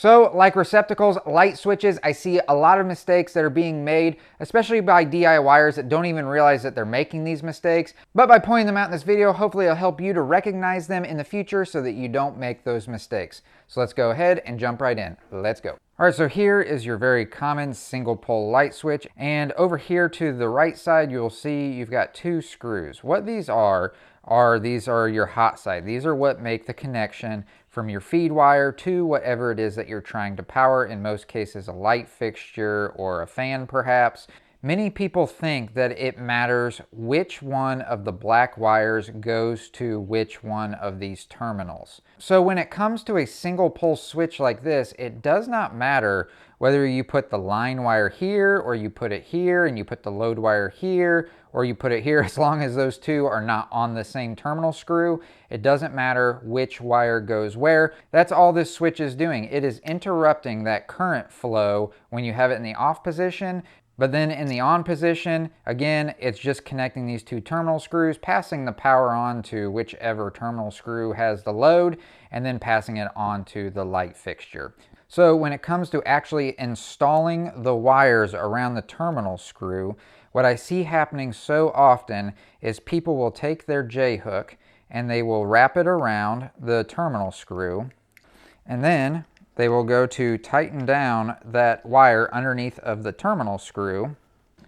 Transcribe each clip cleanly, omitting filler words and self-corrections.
So like receptacles, light switches, I see a lot of mistakes that are being made, especially by DIYers that don't even realize that they're making these mistakes. But by pointing them out in this video, hopefully it'll help you to recognize them in the future so that you don't make those mistakes. So let's go ahead and jump right in. Let's go. All right, so here is your very common single pole light switch. And over here to the right side, you'll see you've got two screws. What these are your hot side. These are what make the connection from your feed wire to whatever it is that you're trying to power, in most cases a light fixture or a fan perhaps. Many people think that it matters which one of the black wires goes to which one of these terminals. So when it comes to a single pole switch like this, it does not matter whether you put the line wire here or you put it here and you put the load wire here or you put it here, as long as those two are not on the same terminal screw. It doesn't matter which wire goes where. That's all this switch is doing. It is interrupting that current flow when you have it in the off position. But then in the on position, again, it's just connecting these two terminal screws, passing the power on to whichever terminal screw has the load, and then passing it on to the light fixture. So when it comes to actually installing the wires around the terminal screw, what I see happening so often is people will take their J-hook and they will wrap it around the terminal screw, and then they will go to tighten down that wire underneath of the terminal screw,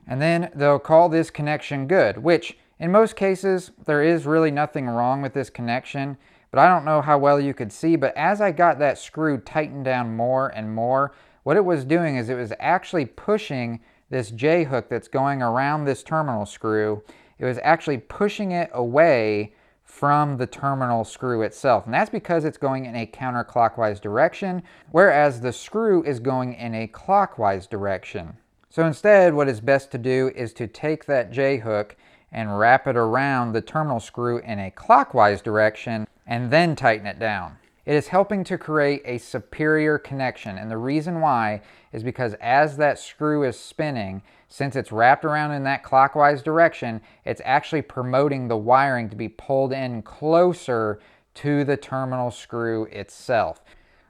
and then they'll call this connection good, which in most cases there is really nothing wrong with this connection, but I don't know how well you could see, but as I got that screw tightened down more and more, what it was doing is it was actually pushing this J-hook that's going around this terminal screw, it was actually pushing it away from the terminal screw itself. And that's because it's going in a counterclockwise direction, whereas the screw is going in a clockwise direction. So instead, what is best to do is to take that J-hook and wrap it around the terminal screw in a clockwise direction and then tighten it down. It is helping to create a superior connection, and the reason why is because as that screw is spinning, since it's wrapped around in that clockwise direction, it's actually promoting the wiring to be pulled in closer to the terminal screw itself.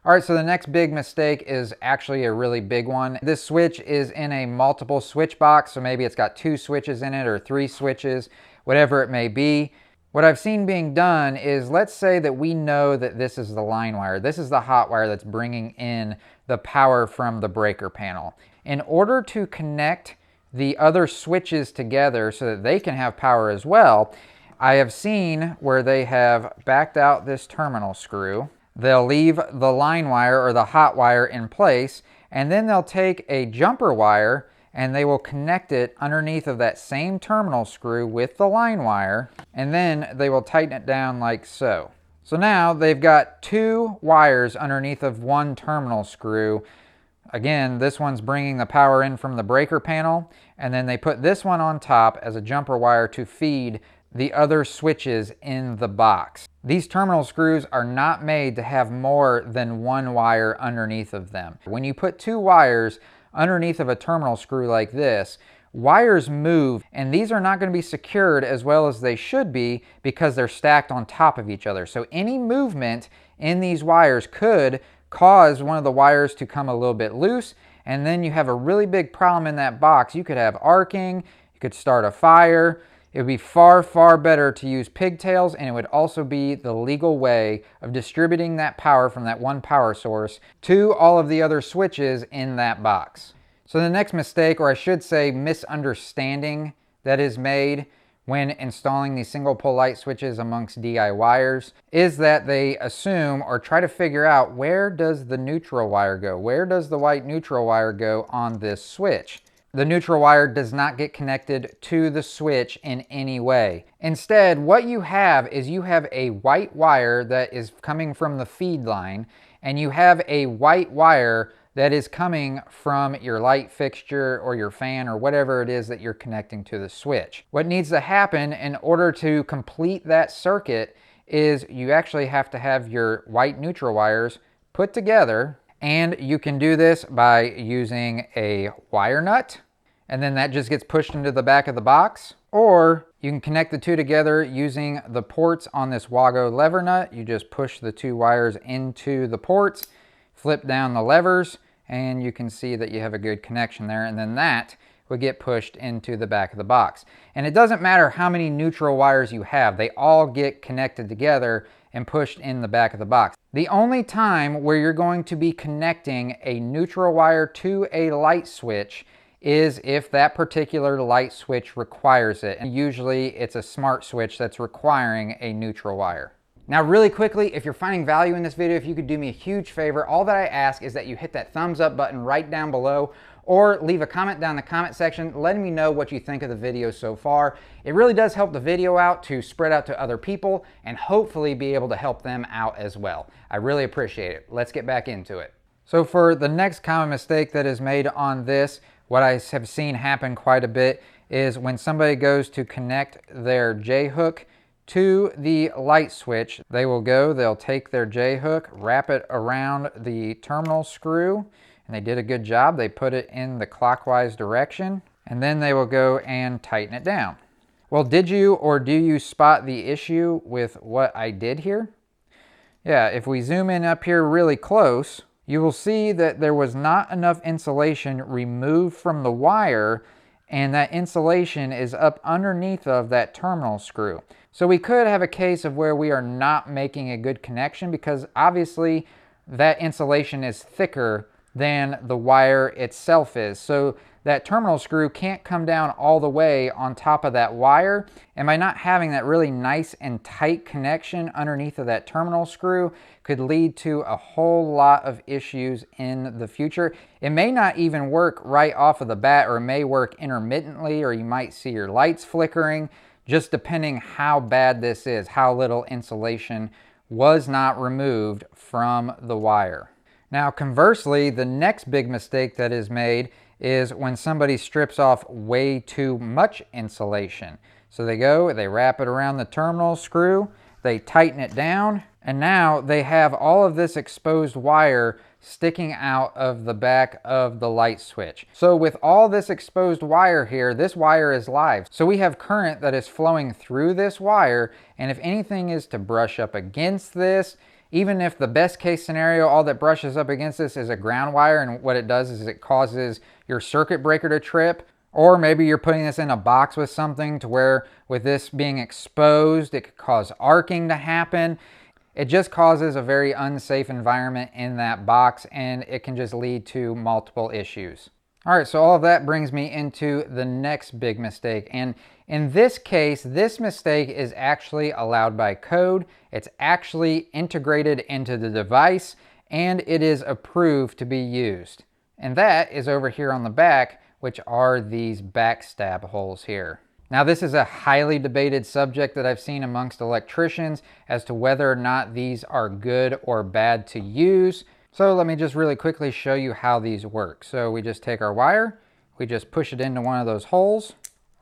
All right, so the next big mistake is actually a really big one. This switch is in a multiple switch box, so maybe it's got 2 switches in it or 3 switches, whatever it may be. What I've seen being done is, let's say that we know that this is the line wire. This is the hot wire that's bringing in the power from the breaker panel. In order to connect the other switches together so that they can have power as well, I have seen where they have backed out this terminal screw. They'll leave the line wire or the hot wire in place, and then they'll take a jumper wire and they will connect it underneath of that same terminal screw with the line wire, and then they will tighten it down like so. So now they've got 2 wires underneath of one terminal screw. Again, this one's bringing the power in from the breaker panel, and then they put this one on top as a jumper wire to feed the other switches in the box. These terminal screws are not made to have more than 1 wire underneath of them. When you put 2 wires underneath of a terminal screw like this, wires move, and these are not going to be secured as well as they should be because they're stacked on top of each other. So any movement in these wires could cause one of the wires to come a little bit loose, and then you have a really big problem in that box. You could have arcing, you could start a fire. It would be far, far better to use pigtails, and it would also be the legal way of distributing that power from that one power source to all of the other switches in that box. So the next mistake, or I should say misunderstanding, that is made when installing these single pole light switches amongst DIYers is that they assume or try to figure out, where does the neutral wire go? Where does the white neutral wire go on this switch? The neutral wire does not get connected to the switch in any way. Instead, what you have is you have a white wire that is coming from the feed line, and you have a white wire that is coming from your light fixture or your fan or whatever it is that you're connecting to the switch. What needs to happen in order to complete that circuit is you actually have to have your white neutral wires put together, and you can do this by using a wire nut, and then that just gets pushed into the back of the box, or you can connect the two together using the ports on this Wago lever nut. You just push the 2 wires into the ports, flip down the levers, and you can see that you have a good connection there, and then that would get pushed into the back of the box. And it doesn't matter how many neutral wires you have, they all get connected together and pushed in the back of the box. The only time where you're going to be connecting a neutral wire to a light switch is if that particular light switch requires it. And usually it's a smart switch that's requiring a neutral wire. Now really quickly, if you're finding value in this video, if you could do me a huge favor, all that I ask is that you hit that thumbs up button right down below, or leave a comment down in the comment section letting me know what you think of the video so far. It really does help the video out to spread out to other people and hopefully be able to help them out as well. I really appreciate it. Let's get back into it. So for the next common mistake that is made on this, what I have seen happen quite a bit is when somebody goes to connect their J-hook to the light switch, they'll take their J-hook, wrap it around the terminal screw, and they did a good job. They put it in the clockwise direction, and then they will go and tighten it down. Well, did you or do you spot the issue with what I did here? Yeah, if we zoom in up here really close, you will see that there was not enough insulation removed from the wire, and that insulation is up underneath of that terminal screw. So we could have a case of where we are not making a good connection because obviously that insulation is thicker than the wire itself is. So that terminal screw can't come down all the way on top of that wire. And by not having that really nice and tight connection underneath of that terminal screw could lead to a whole lot of issues in the future. It may not even work right off of the bat, or it may work intermittently, or you might see your lights flickering, just depending how bad this is, how little insulation was not removed from the wire. Now, conversely, the next big mistake that is made is when somebody strips off way too much insulation. So they wrap it around the terminal screw, they tighten it down, and now they have all of this exposed wire sticking out of the back of the light switch. So with all this exposed wire here, this wire is live. So we have current that is flowing through this wire, and if anything is to brush up against this, even if the best case scenario, all that brushes up against this is a ground wire, and what it does is it causes your circuit breaker to trip, or maybe you're putting this in a box with something to where with this being exposed, it could cause arcing to happen. It just causes a very unsafe environment in that box, and it can just lead to multiple issues. All right, so all of that brings me into the next big mistake. And in this case, this mistake is actually allowed by code. It's actually integrated into the device, and it is approved to be used. And that is over here on the back, which are these backstab holes here. Now, this is a highly debated subject that I've seen amongst electricians as to whether or not these are good or bad to use. So let me just really quickly show you how these work. So we just take our wire, we just push it into one of those holes,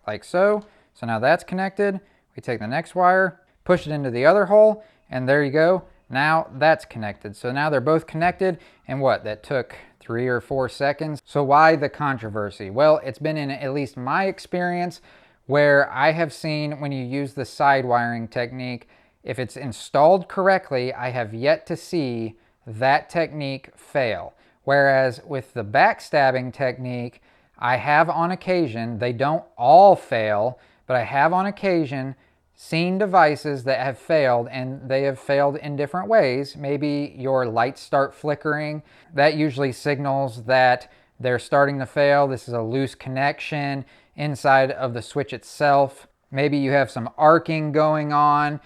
like so. So now that's connected. We take the next wire, push it into the other hole, and there you go. Now that's connected. So now they're both connected, and what? That took 3 or 4 seconds. So why the controversy? Well, it's been in at least my experience where I have seen when you use the side wiring technique, if it's installed correctly, I have yet to see that technique fail. Whereas with the backstabbing technique, I have on occasion, they don't all fail, but I have on occasion seen devices that have failed, and they have failed in different ways. Maybe your lights start flickering. That usually signals that they're starting to fail. This is a loose connection inside of the switch itself. Maybe you have some arcing going on.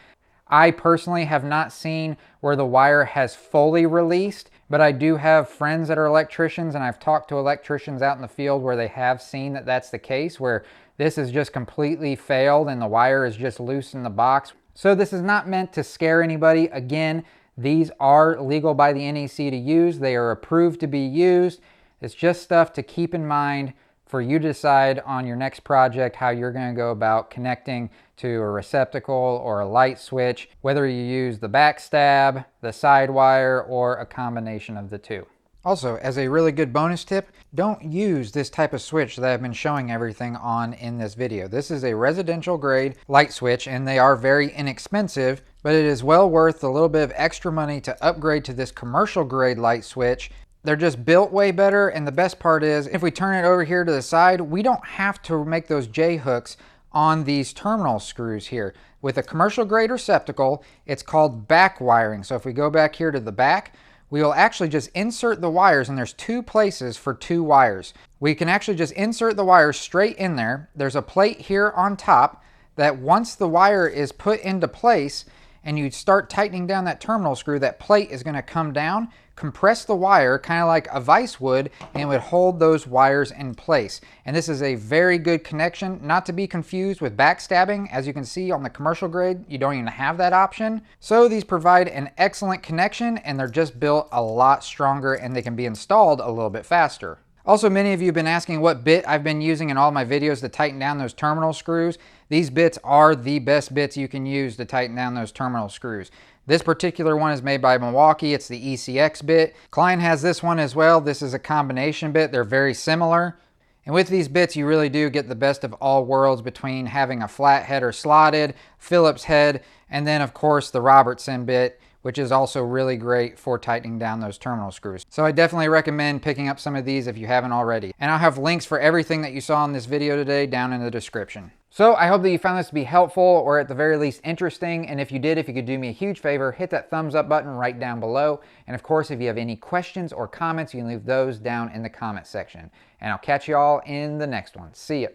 I personally have not seen where the wire has fully released, but I do have friends that are electricians, and I've talked to electricians out in the field where they have seen that that's the case, where this is just completely failed and the wire is just loose in the box. So this is not meant to scare anybody. Again, these are legal by the NEC to use. They are approved to be used. It's just stuff to keep in mind for you to decide on your next project how you're going to go about connecting to a receptacle or a light switch, whether you use the backstab, the side wire, or a combination of the two. Also, as a really good bonus tip, don't use this type of switch that I've been showing everything on in this video. This is a residential grade light switch and they are very inexpensive, but it is well worth the little bit of extra money to upgrade to this commercial grade light switch. They're just built way better, and the best part is if we turn it over here to the side, we don't have to make those J-hooks on these terminal screws here. With a commercial grade receptacle, it's called back wiring. So if we go back here to the back, we will actually just insert the wires, and there's two places for two wires. We can actually just insert the wires straight in there. There's a plate here on top that once the wire is put into place and you start tightening down that terminal screw, that plate is going to come down, compress the wire kind of like a vise would, and it would hold those wires in place. And this is a very good connection, not to be confused with backstabbing. As you can see on the commercial grade, you don't even have that option. So these provide an excellent connection, and they're just built a lot stronger, and they can be installed a little bit faster. Also, many of you have been asking what bit I've been using in all my videos to tighten down those terminal screws. These bits are the best bits you can use to tighten down those terminal screws. This particular one is made by Milwaukee. It's the ECX bit. Klein has this one as well. This is a combination bit. They're very similar. And with these bits, you really do get the best of all worlds between having a flat head or slotted, Phillips head, and then of course the Robertson bit, which is also really great for tightening down those terminal screws. So I definitely recommend picking up some of these if you haven't already. And I'll have links for everything that you saw in this video today down in the description. So I hope that you found this to be helpful, or at the very least interesting. And if you did, if you could do me a huge favor, hit that thumbs up button right down below. And of course, if you have any questions or comments, you can leave those down in the comment section. And I'll catch you all in the next one. See ya.